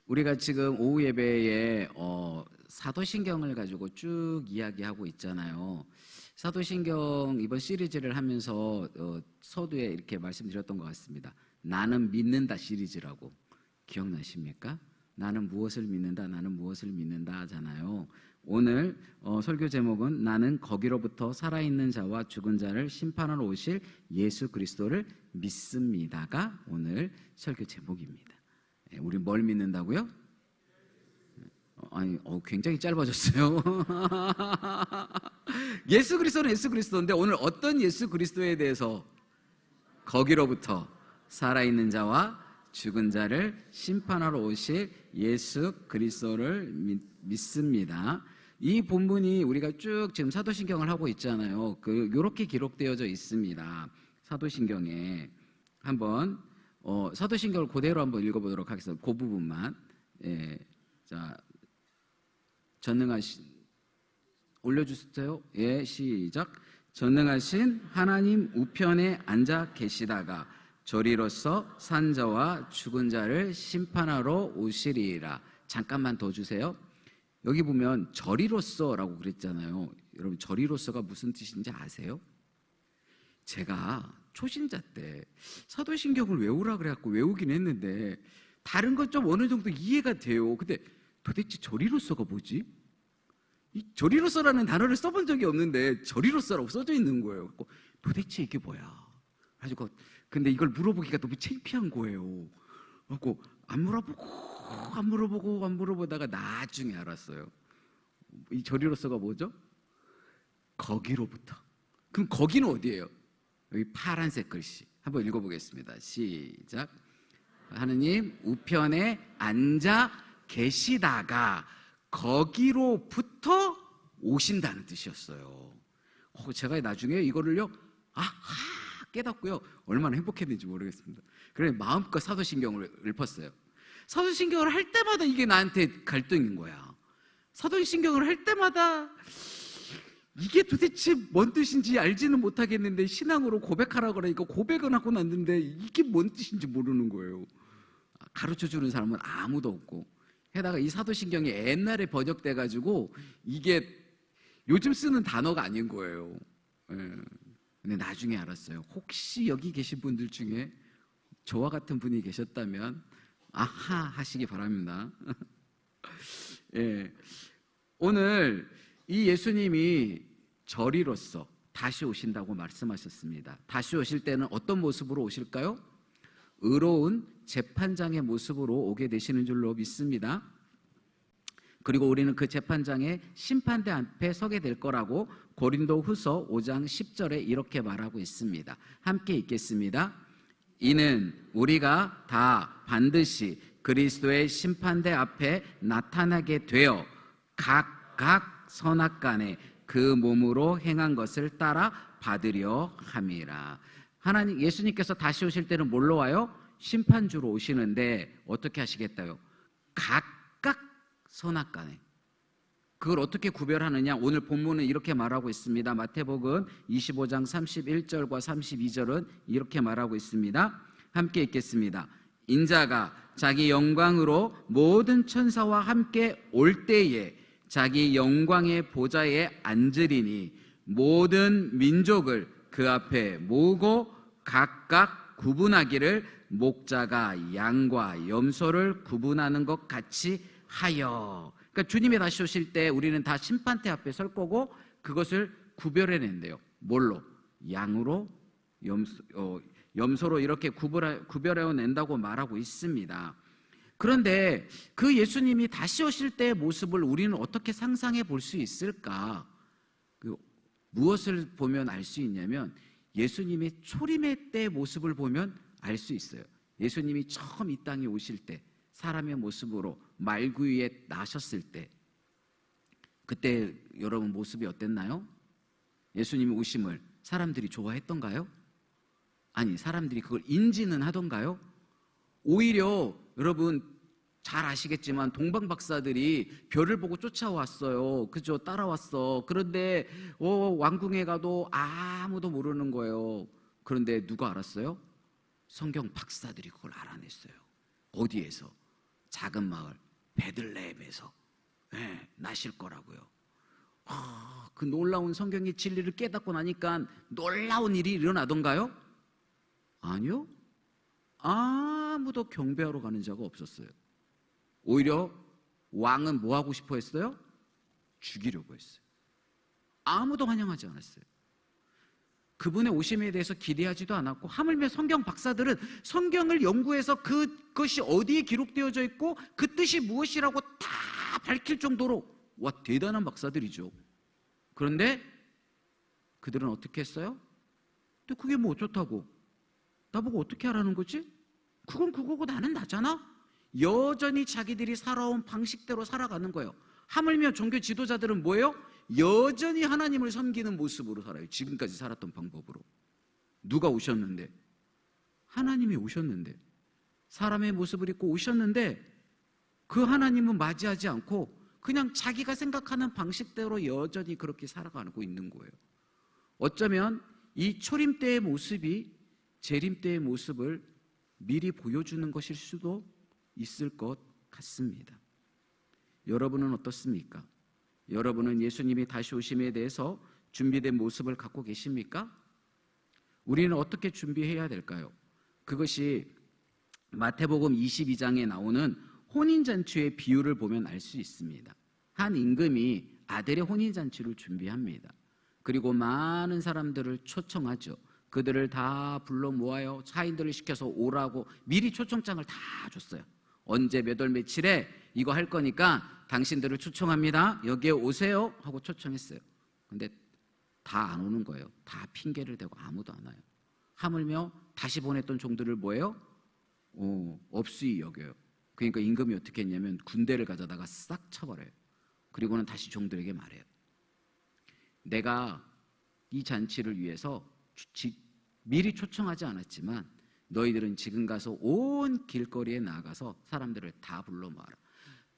우리가 지금 오후 예배에 사도신경을 가지고 쭉 이야기하고 있잖아요. 사도신경 이번 시리즈를 하면서 서두에 이렇게 말씀드렸던 것 같습니다. 나는 믿는다 시리즈라고 기억나십니까? 나는 무엇을 믿는다, 나는 무엇을 믿는다 하잖아요. 오늘 설교 제목은 나는 거기로부터 살아있는 자와 죽은 자를 심판하러 오실 예수 그리스도를 믿습니다가 오늘 설교 제목입니다. 우리 뭘 믿는다고요? 굉장히 짧아졌어요. 예수 그리스도는 예수 그리스도인데 오늘 어떤 예수 그리스도에 대해서 거기로부터 살아있는 자와 죽은 자를 심판하러 오실 예수 그리스도를 믿습니다. 이 본문이 우리가 쭉 지금 사도신경을 하고 있잖아요. 요렇게 기록되어져 있습니다. 사도신경에 한번 사도신경을 그대로 한번 읽어보도록 하겠습니다. 그 부분만. 자, 전능하신 올려주세요. 예, 시작. 전능하신 하나님 우편에 앉아 계시다가 저리로서 산 자와 죽은 자를 심판하러 오시리라. 잠깐만 더 주세요. 여기 보면 저리로서라고 그랬잖아요. 여러분 저리로서가 무슨 뜻인지 아세요? 제가 초신자 때 사도신경을 외우라 그래갖고 외우긴 했는데 다른 건 좀 어느 정도 이해가 돼요. 근데 도대체 저리로서가 뭐지? 이 저리로서라는 단어를 써본 적이 없는데 저리로서라고 써져 있는 거예요. 도대체 이게 뭐야? 가지고 근데 이걸 물어보기가 너무 창피한 거예요. 그래갖고 안 물어보다가 나중에 알았어요. 이 저리로서가 뭐죠? 거기로부터. 그럼 거기는 어디예요? 여기 파란색 글씨 한번 읽어보겠습니다. 시작. 하느님 우편에 앉아 계시다가 거기로부터 오신다는 뜻이었어요. 제가 나중에 이거를요 깨닫고요 얼마나 행복했는지 모르겠습니다. 그래 마음껏 사도신경을 읊었어요. 사도신경을 할 때마다 이게 나한테 갈등인 거야. 사도신경을 할 때마다 이게 도대체 뭔 뜻인지 알지는 못하겠는데 신앙으로 고백하라고 그러니까 고백은 하고 났는데 이게 뭔 뜻인지 모르는 거예요. 가르쳐주는 사람은 아무도 없고 게다가 이 사도신경이 옛날에 번역돼 가지고 이게 요즘 쓰는 단어가 아닌 거예요. 근데 나중에 알았어요. 혹시 여기 계신 분들 중에 저와 같은 분이 계셨다면 아하 하시기 바랍니다. 오늘 이 예수님이 저리로서 다시 오신다고 말씀하셨습니다. 다시 오실 때는 어떤 모습으로 오실까요? 의로운 재판장의 모습으로 오게 되시는 줄로 믿습니다. 그리고 우리는 그 재판장의 심판대 앞에 서게 될 거라고 고린도후서 5장 10절에 이렇게 말하고 있습니다. 함께 읽겠습니다. 이는 우리가 다 반드시 그리스도의 심판대 앞에 나타나게 되어 각각 선악간에 그 몸으로 행한 것을 따라 받으려 함이라. 하나님 예수님께서 다시 오실 때는 뭘로 와요? 심판주로 오시는데 어떻게 하시겠다요? 각각 선악간에. 그걸 어떻게 구별하느냐? 오늘 본문은 이렇게 말하고 있습니다. 마태복음 25장 31절과 32절은 이렇게 말하고 있습니다. 함께 읽겠습니다. 인자가 자기 영광으로 모든 천사와 함께 올 때에 자기 영광의 보좌에 앉으리니 모든 민족을 그 앞에 모으고 각각 구분하기를 목자가 양과 염소를 구분하는 것 같이 하여. 그러니까 주님이 다시 오실 때 우리는 다 심판대 앞에 설 거고 그것을 구별해낸대요. 뭘로? 양으로 염소로 이렇게 구별해낸다고 말하고 있습니다. 그런데 그 예수님이 다시 오실 때의 모습을 우리는 어떻게 상상해 볼 수 있을까? 무엇을 보면 알 수 있냐면 예수님의 초림의 때의 모습을 보면 알 수 있어요. 예수님이 처음 이 땅에 오실 때 사람의 모습으로 말구유에 나셨을 때 그때 여러분 모습이 어땠나요? 예수님의 오심을 사람들이 좋아했던가요? 아니 사람들이 그걸 인지는 하던가요? 오히려 여러분 잘 아시겠지만 동방 박사들이 별을 보고 쫓아왔어요. 그죠? 따라왔어. 그런데 왕궁에 가도 아무도 모르는 거예요. 그런데 누가 알았어요? 성경 박사들이 그걸 알아냈어요. 어디에서? 작은 마을 베들레헴에서 나실 거라고요. 그 놀라운 성경의 진리를 깨닫고 나니까 놀라운 일이 일어나던가요? 아니요. 아무도 경배하러 가는 자가 없었어요. 오히려 왕은 뭐 하고 싶어 했어요? 죽이려고 했어요. 아무도 환영하지 않았어요. 그분의 오심에 대해서 기대하지도 않았고, 하물며 성경 박사들은 성경을 연구해서 그것이 어디에 기록되어져 있고 그 뜻이 무엇이라고 다 밝힐 정도로 와, 대단한 박사들이죠. 그런데 그들은 어떻게 했어요? 또 그게 뭐 어쩌다고? 나보고 어떻게 하라는 거지? 그건 그거고 나는 나잖아? 여전히 자기들이 살아온 방식대로 살아가는 거예요. 하물며 종교 지도자들은 뭐예요? 여전히 하나님을 섬기는 모습으로 살아요. 지금까지 살았던 방법으로. 누가 오셨는데? 하나님이 오셨는데, 사람의 모습을 입고 오셨는데 그 하나님은 맞이하지 않고 그냥 자기가 생각하는 방식대로 여전히 그렇게 살아가고 있는 거예요. 어쩌면 이 초림 때의 모습이 재림 때의 모습을 미리 보여주는 것일 수도 있을 것 같습니다. 여러분은 어떻습니까? 여러분은 예수님이 다시 오심에 대해서 준비된 모습을 갖고 계십니까? 우리는 어떻게 준비해야 될까요? 그것이 마태복음 22장에 나오는 혼인잔치의 비유를 보면 알 수 있습니다. 한 임금이 아들의 혼인잔치를 준비합니다. 그리고 많은 사람들을 초청하죠. 그들을 다 불러 모아요. 차인들을 시켜서 오라고 미리 초청장을 다 줬어요. 언제 몇 월 며칠에 이거 할 거니까 당신들을 초청합니다. 여기에 오세요 하고 초청했어요. 근데 다 안 오는 거예요. 다 핑계를 대고 아무도 안 와요. 하물며 다시 보냈던 종들을 뭐예요? 없이 여겨요. 그러니까 임금이 어떻게 했냐면 군대를 가져다가 싹 쳐버려요. 그리고는 다시 종들에게 말해요. 내가 이 잔치를 위해서 미리 초청하지 않았지만 너희들은 지금 가서 온 길거리에 나가서 사람들을 다 불러 모아라.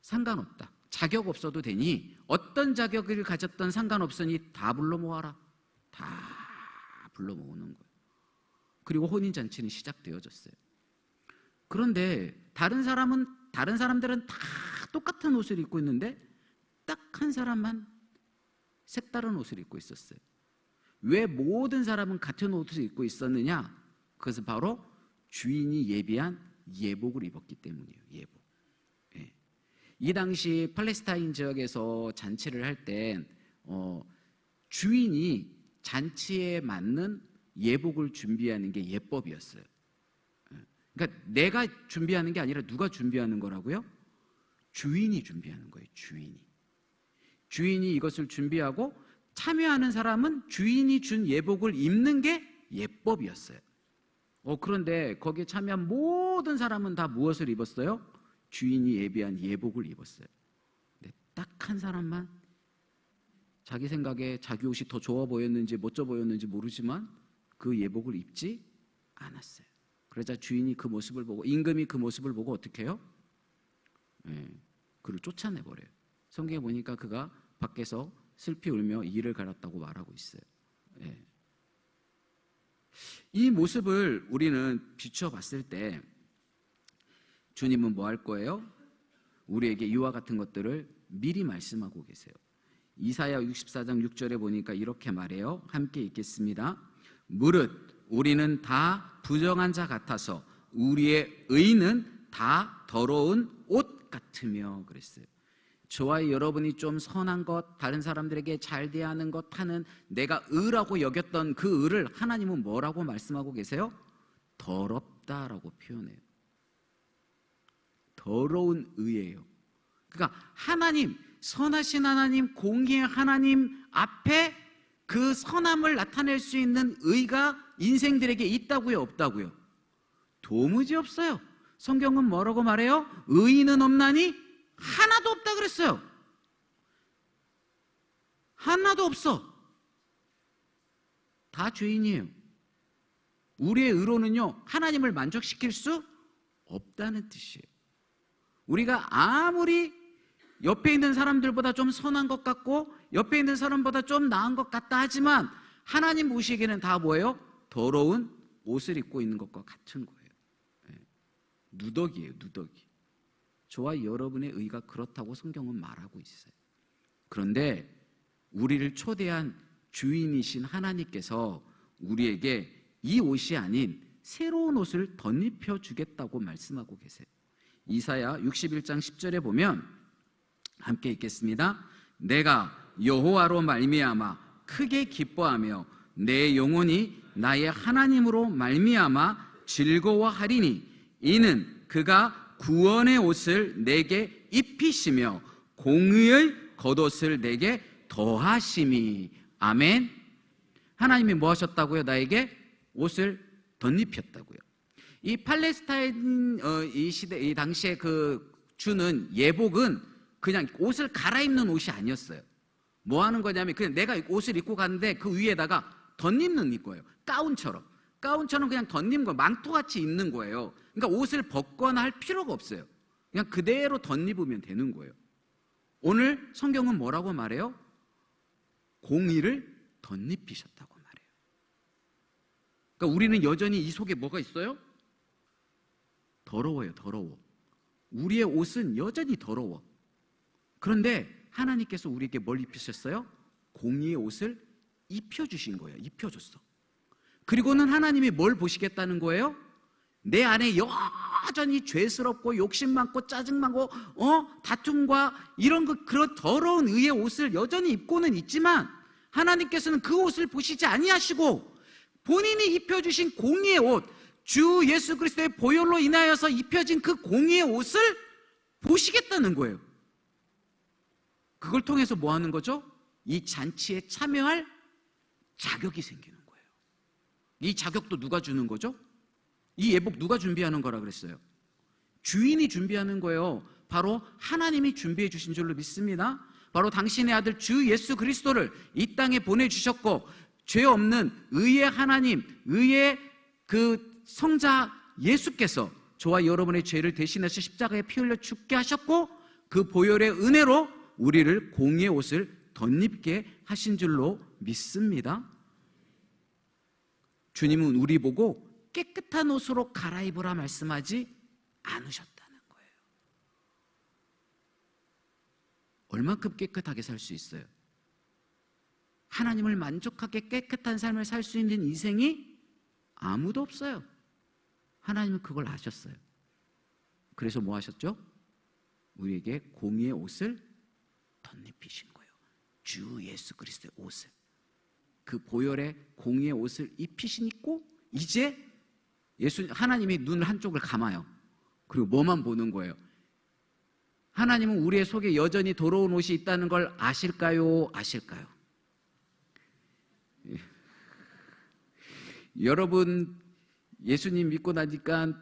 상관없다. 자격 없어도 되니 어떤 자격을 가졌던 상관없으니 다 불러 모아라. 다 불러 모으는 거예요. 그리고 혼인잔치는 시작되어졌어요. 그런데 다른 사람들은 다 똑같은 옷을 입고 있는데 딱 한 사람만 색다른 옷을 입고 있었어요. 왜 모든 사람은 같은 옷을 입고 있었느냐? 그것은 바로 주인이 예비한 예복을 입었기 때문이에요. 예복. 예. 이 당시 팔레스타인 지역에서 잔치를 할 때 주인이 잔치에 맞는 예복을 준비하는 게 예법이었어요. 그러니까 내가 준비하는 게 아니라 누가 준비하는 거라고요? 주인이 준비하는 거예요. 주인이 이것을 준비하고 참여하는 사람은 주인이 준 예복을 입는 게 예법이었어요. 그런데 거기에 참여한 모든 사람은 다 무엇을 입었어요? 주인이 예비한 예복을 입었어요. 근데 딱 한 사람만 자기 생각에 자기 옷이 더 좋아 보였는지 멋져 보였는지 모르지만 그 예복을 입지 않았어요. 그러자 주인이 그 모습을 보고, 임금이 그 모습을 보고 어떻게 해요? 그를 쫓아내버려요. 성경에 보니까 그가 밖에서 슬피 울며 이를 갈았다고 말하고 있어요. 이 모습을 우리는 비춰봤을 때 주님은 뭐 할 거예요? 우리에게 이와 같은 것들을 미리 말씀하고 계세요. 이사야 64장 6절에 보니까 이렇게 말해요. 함께 읽겠습니다. 무릇 우리는 다 부정한 자 같아서 우리의 의는 다 더러운 옷 같으며 그랬어요. 저와 여러분이 좀 선한 것, 다른 사람들에게 잘 대하는 것 하는 내가 의라고 여겼던 그 의를 하나님은 뭐라고 말씀하고 계세요? 더럽다라고 표현해요. 더러운 의예요. 그러니까 하나님, 선하신 하나님, 공의의 하나님 앞에 그 선함을 나타낼 수 있는 의가 인생들에게 있다고요, 없다고요? 도무지 없어요. 성경은 뭐라고 말해요? 의인은 없나니 하나도 없다 그랬어요. 하나도 없어. 다 죄인이에요. 우리의 의로는요, 하나님을 만족시킬 수 없다는 뜻이에요. 우리가 아무리 옆에 있는 사람들보다 좀 선한 것 같고 옆에 있는 사람보다 좀 나은 것 같다 하지만 하나님 보시기에는 다 뭐예요? 더러운 옷을 입고 있는 것과 같은 거예요. 누더기예요, 누더기. 저와 여러분의 의가 그렇다고 성경은 말하고 있어요. 그런데 우리를 초대한 주인이신 하나님께서 우리에게 이 옷이 아닌 새로운 옷을 덧입혀 주겠다고 말씀하고 계세요. 이사야 61장 10절에 보면 함께 읽겠습니다. 내가 여호와로 말미암아 크게 기뻐하며 내 영혼이 나의 하나님으로 말미암아 즐거워하리니 이는 그가 구원의 옷을 내게 입히시며 공의의 겉옷을 내게 더하심이. 아멘. 하나님이 뭐 하셨다고요? 나에게 옷을 덧입혔다고요. 이 팔레스타인 이 시대, 이 당시에 그 주는 예복은 그냥 옷을 갈아입는 옷이 아니었어요. 뭐 하는 거냐면 그냥 내가 옷을 입고 갔는데 그 위에다가 덧입는 거예요. 가운처럼 그냥 덧입는 거, 망토같이 입는 거예요. 그러니까 옷을 벗거나 할 필요가 없어요. 그냥 그대로 덧입으면 되는 거예요. 오늘 성경은 뭐라고 말해요? 공의를 덧입히셨다고 말해요. 그러니까 우리는 여전히 이 속에 뭐가 있어요? 더러워요. 더러워. 우리의 옷은 여전히 더러워. 그런데 하나님께서 우리에게 뭘 입히셨어요? 공의의 옷을 입혀주신 거예요. 입혀줬어. 그리고는 하나님이 뭘 보시겠다는 거예요? 내 안에 여전히 죄스럽고 욕심 많고 짜증 많고 다툼과 이런 그런 더러운 의의 옷을 여전히 입고는 있지만 하나님께서는 그 옷을 보시지 아니하시고 본인이 입혀주신 공의의 옷, 주 예수 그리스도의 보혈로 인하여서 입혀진 그 공의의 옷을 보시겠다는 거예요. 그걸 통해서 뭐 하는 거죠? 이 잔치에 참여할 자격이 생기는 거예요. 이 자격도 누가 주는 거죠? 이 예복 누가 준비하는 거라 그랬어요? 주인이 준비하는 거예요. 바로 하나님이 준비해 주신 줄로 믿습니다. 바로 당신의 아들 주 예수 그리스도를 이 땅에 보내주셨고 죄 없는 의의 하나님, 의의 그 성자 예수께서 저와 여러분의 죄를 대신해서 십자가에 피 흘려 죽게 하셨고 그 보혈의 은혜로 우리를 공의의 옷을 덧입게 하신 줄로 믿습니다. 주님은 우리 보고 깨끗한 옷으로 갈아입으라 말씀하지 않으셨다는 거예요. 얼만큼 깨끗하게 살 수 있어요? 하나님을 만족하게 깨끗한 삶을 살 수 있는 인생이 아무도 없어요. 하나님은 그걸 아셨어요. 그래서 뭐 하셨죠? 우리에게 공의의 옷을 덧입히신 거예요. 주 예수 그리스도의 옷을, 그 보혈의 공의의 옷을 입히시고 이제 하나님이 눈 한쪽을 감아요. 그리고 뭐만 보는 거예요? 하나님은 우리의 속에 여전히 더러운 옷이 있다는 걸 아실까요? 아실까요? 여러분 예수님 믿고 나니까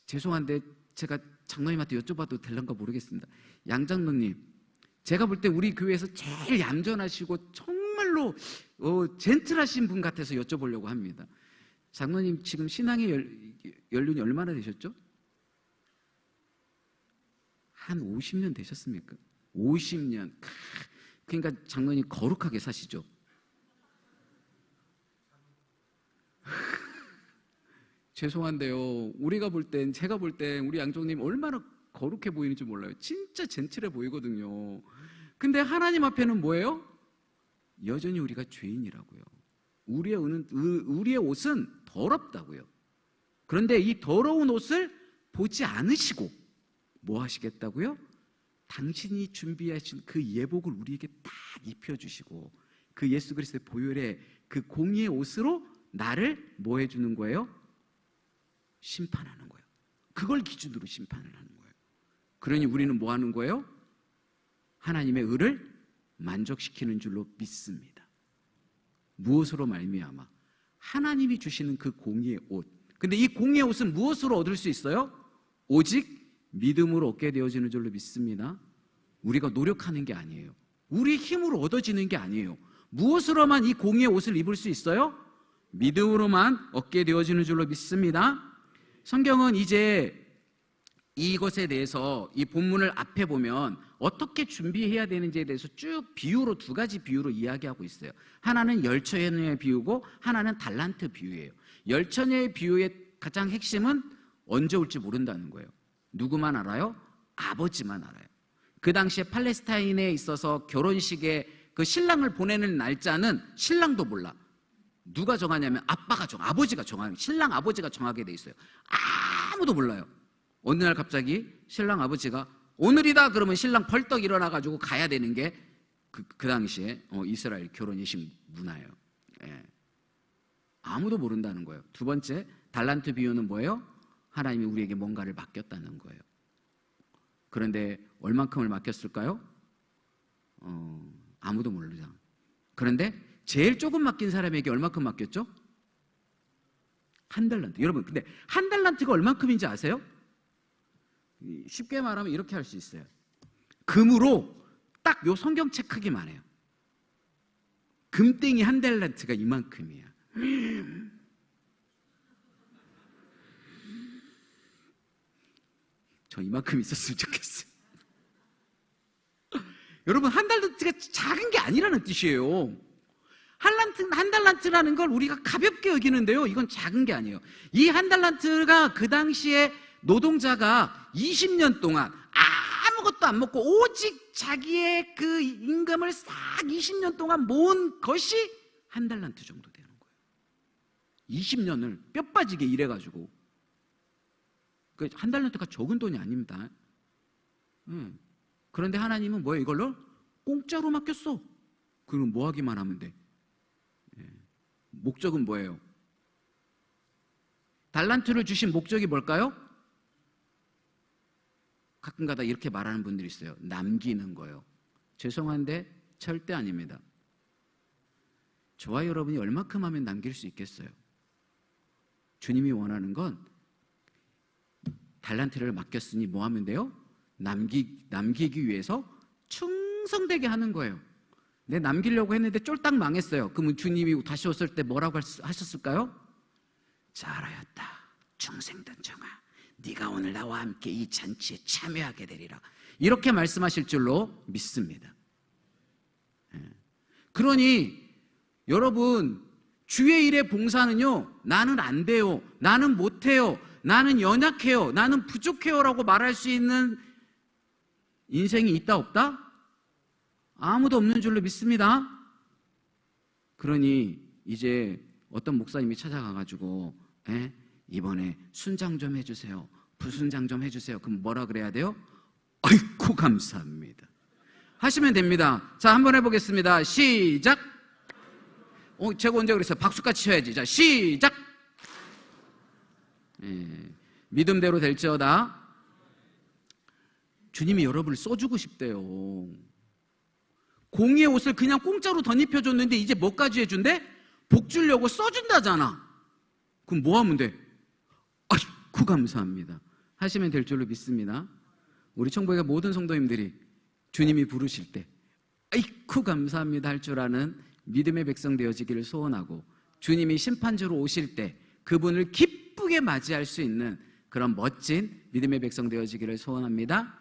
죄송한데 제가 장로님한테 여쭤봐도 될런가 모르겠습니다. 양장로님, 제가 볼 때 우리 교회에서 제일 얌전하시고 정말로 젠틀하신 분 같아서 여쭤보려고 합니다. 장로님 지금 신앙의 연륜이 얼마나 되셨죠? 한 50년 되셨습니까? 50년. 그러니까 장로님 거룩하게 사시죠? 죄송한데요. 제가 볼 땐 우리 양종님 얼마나 거룩해 보이는지 몰라요. 진짜 젠틀해 보이거든요. 근데 하나님 앞에는 뭐예요? 여전히 우리가 죄인이라고요. 우리의 옷은 더럽다고요. 그런데 이 더러운 옷을 보지 않으시고 뭐 하시겠다고요? 당신이 준비하신 그 예복을 우리에게 딱 입혀주시고 그 예수 그리스도의 보혈의 그 공의의 옷으로 나를 뭐 해주는 거예요? 심판하는 거예요. 그걸 기준으로 심판을 하는 거예요. 그러니 우리는 뭐 하는 거예요? 하나님의 의를 만족시키는 줄로 믿습니다. 무엇으로 말미암아? 하나님이 주시는 그 공의의 옷. 근데 이 공의의 옷은 무엇으로 얻을 수 있어요? 오직 믿음으로 얻게 되어지는 줄로 믿습니다. 우리가 노력하는 게 아니에요. 우리 힘으로 얻어지는 게 아니에요. 무엇으로만 이 공의의 옷을 입을 수 있어요? 믿음으로만 얻게 되어지는 줄로 믿습니다. 성경은 이제 이것에 대해서 이 본문을 앞에 보면 어떻게 준비해야 되는지에 대해서 쭉 비유로 두 가지 비유로 이야기하고 있어요. 하나는 열처녀의 비유고 하나는 달란트 비유예요. 열처녀의 비유의 가장 핵심은 언제 올지 모른다는 거예요. 누구만 알아요? 아버지만 알아요. 그 당시에 팔레스타인에 있어서 결혼식에 그 신랑을 보내는 날짜는 신랑도 몰라. 누가 정하냐면 아버지가 정하는, 신랑 아버지가 정하게 돼 있어요. 아무도 몰라요. 어느 날 갑자기 신랑 아버지가 오늘이다 그러면 신랑 벌떡 일어나가지고 가야 되는 게 그 당시에 이스라엘 결혼식 문화예요. 예. 아무도 모른다는 거예요. 두 번째, 달란트 비유는 뭐예요? 하나님이 우리에게 뭔가를 맡겼다는 거예요. 그런데 얼만큼을 맡겼을까요? 아무도 모르잖아. 그런데 제일 조금 맡긴 사람에게 얼만큼 맡겼죠? 1달란트. 여러분, 근데 1달란트가 얼만큼인지 아세요? 쉽게 말하면 이렇게 할 수 있어요. 금으로 딱 요 성경책 크기만 해요. 금땡이 1달란트가 이만큼이야. 저 이만큼 있었으면 좋겠어요. 여러분, 1달란트가 작은 게 아니라는 뜻이에요. 1달란트라는 걸 우리가 가볍게 여기는데요, 이건 작은 게 아니에요. 이 1달란트가 그 당시에 노동자가 20년 동안 아무것도 안 먹고 오직 자기의 그 임금을 싹 20년 동안 모은 것이 1달란트 정도 되는 거예요. 20년을 뼈 빠지게 일해가지고. 1달란트가 적은 돈이 아닙니다. 그런데 하나님은 뭐예요? 이걸로 공짜로 맡겼어. 그럼 뭐 하기만 하면 돼? 목적은 뭐예요? 달란트를 주신 목적이 뭘까요? 가끔가다 이렇게 말하는 분들이 있어요. 남기는 거예요. 죄송한데 절대 아닙니다. 저와 여러분이 얼마큼 하면 남길 수 있겠어요? 주님이 원하는 건 달란트를 맡겼으니 뭐 하면 돼요? 남기기 위해서 충성되게 하는 거예요. 내 남기려고 했는데 쫄딱 망했어요. 그러면 주님이 다시 오실 때 뭐라고 하셨을까요? 잘하였다, 충성된 종아, 네가 오늘 나와 함께 이 잔치에 참여하게 되리라. 이렇게 말씀하실 줄로 믿습니다. 그러니 여러분, 주의 일에 봉사는요, 나는 안 돼요, 나는 못해요, 나는 연약해요, 나는 부족해요 라고 말할 수 있는 인생이 있다 없다? 아무도 없는 줄로 믿습니다. 그러니 이제 어떤 목사님이 찾아가가지고 이번에 순장 좀 해주세요, 부순장 좀 해주세요. 그럼 뭐라 그래야 돼요? 아이고 감사합니다 하시면 됩니다. 자, 한번 해보겠습니다. 시작. 제가 언제 그랬어요? 박수같이 쳐야지. 자, 시작. 믿음대로 될지어다. 주님이 여러분을 써주고 싶대요. 공의의 옷을 그냥 공짜로 덧입혀줬는데 이제 뭐까지 해준대? 복 주려고 써준다잖아. 그럼 뭐 하면 돼? 아이고 감사합니다 하시면 될 줄로 믿습니다. 우리 청보회 모든 성도님들이 주님이 부르실 때 아이고 감사합니다 할 줄 아는 믿음의 백성 되어지기를 소원하고, 주님이 심판주로 오실 때 그분을 기쁘게 맞이할 수 있는 그런 멋진 믿음의 백성 되어지기를 소원합니다.